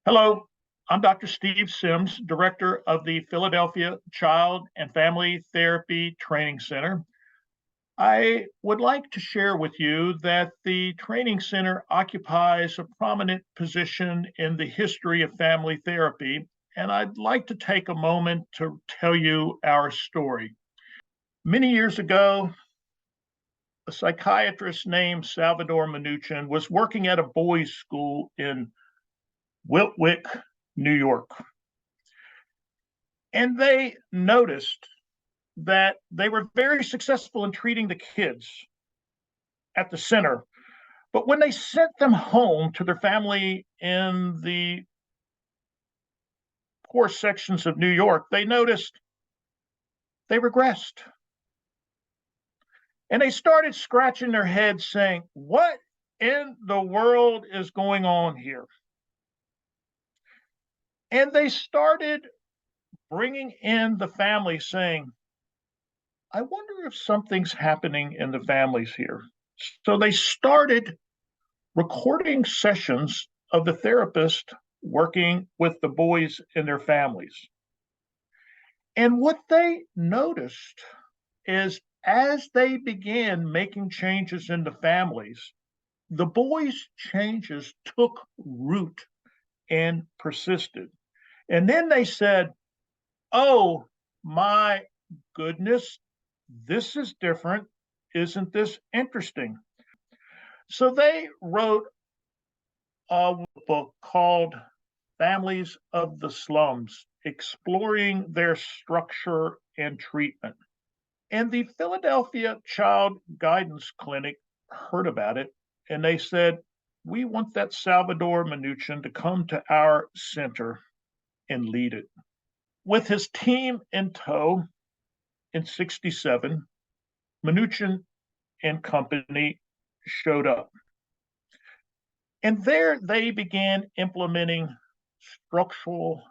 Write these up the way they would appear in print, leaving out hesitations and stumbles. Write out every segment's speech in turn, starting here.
Hello, I'm Dr. Steve Sims, Director of the Philadelphia Child and Family Therapy Training Center. I would like to share with you that the training center occupies a prominent position in the history of family therapy, and I'd like to take a moment to tell you our story. Many years ago, a psychiatrist named Salvador Minuchin was working at a boys' school in Wiltwyck, New York. And they noticed that they were very successful in treating the kids at the center. But when they sent them home to their family in the poor sections of New York, they noticed they regressed. And they started scratching their heads saying, what in the world is going on here? And they started bringing in the family saying, I wonder if something's happening in the families here. So they started recording sessions of the therapist working with the boys and their families. And what they noticed is as they began making changes in the families, the boys' changes took root and persisted. And then they said, oh my goodness, this is different. Isn't this interesting? So they wrote a book called Families of the Slums, exploring their structure and treatment. And the Philadelphia Child Guidance Clinic heard about it, and they said, we want that Salvador Minuchin to come to our center and lead it. With his team in tow in 1967, Minuchin and company showed up. And there they began implementing structural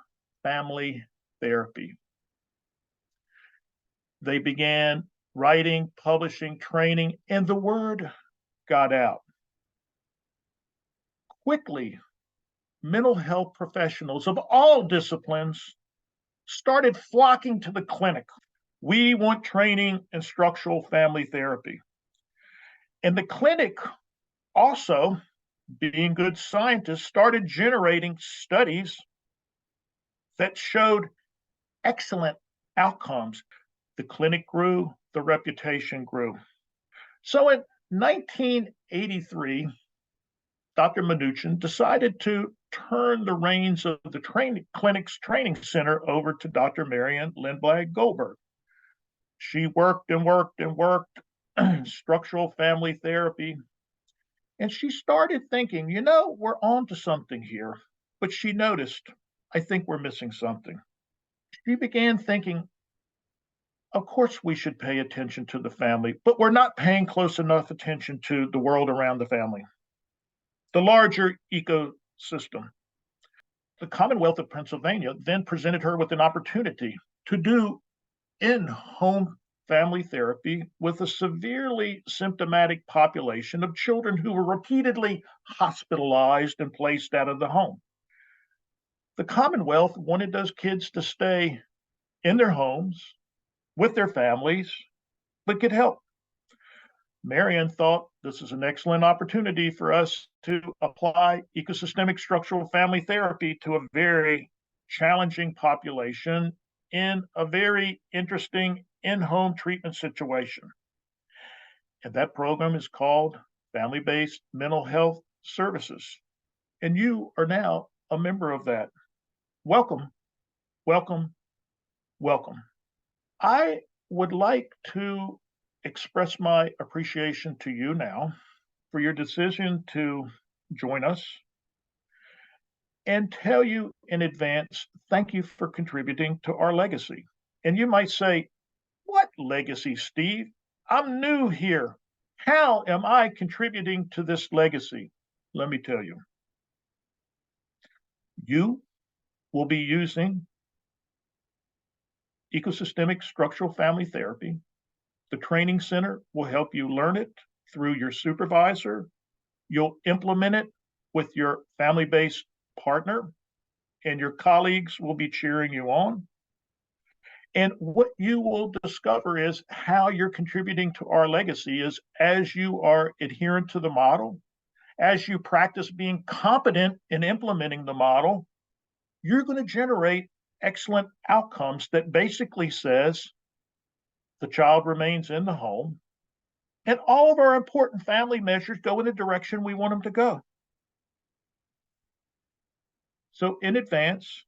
family therapy. They began writing, publishing, training, and the word got out. Quickly, mental health professionals of all disciplines started flocking to the clinic. We want training in structural family therapy. And the clinic also, being good scientists, started generating studies that showed excellent outcomes. The clinic grew, the reputation grew. So in 1983, Dr. Minuchin decided to turn the reins of the clinic's training center over to Dr. Marian Lindblad Goldberg. She worked and worked and worked structural family therapy. And she started thinking, we're on to something here. But she noticed, I think we're missing something. She began thinking, of course we should pay attention to the family, but we're not paying close enough attention to the world around the family, the larger ecosystem. The Commonwealth of Pennsylvania then presented her with an opportunity to do in-home family therapy with a severely symptomatic population of children who were repeatedly hospitalized and placed out of the home. The Commonwealth wanted those kids to stay in their homes with their families, but get help. Marian thought this is an excellent opportunity for us to apply ecosystemic structural family therapy to a very challenging population in a very interesting in-home treatment situation. And that program is called Family-Based Mental Health Services. And you are now a member of that. Welcome, welcome, welcome. I would like to express my appreciation to you now for your decision to join us and tell you in advance, thank you for contributing to our legacy. And you might say, what legacy, Steve? I'm new here. How am I contributing to this legacy? Let me tell you. You will be using Ecosystemic Structural Family Therapy. The training center will help you learn it through your supervisor. You'll implement it with your family-based partner. and your colleagues will be cheering you on. And what you will discover is how you're contributing to our legacy is as you are adherent to the model, as you practice being competent in implementing the model, you're going to generate excellent outcomes that basically says the child remains in the home and all of our important family measures go in the direction we want them to go. So in advance,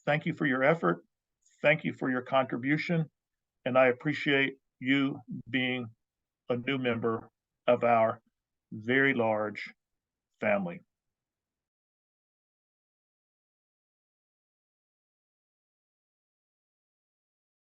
thank you for your effort. Thank you for your contribution. And I appreciate you being a new member of our very large family.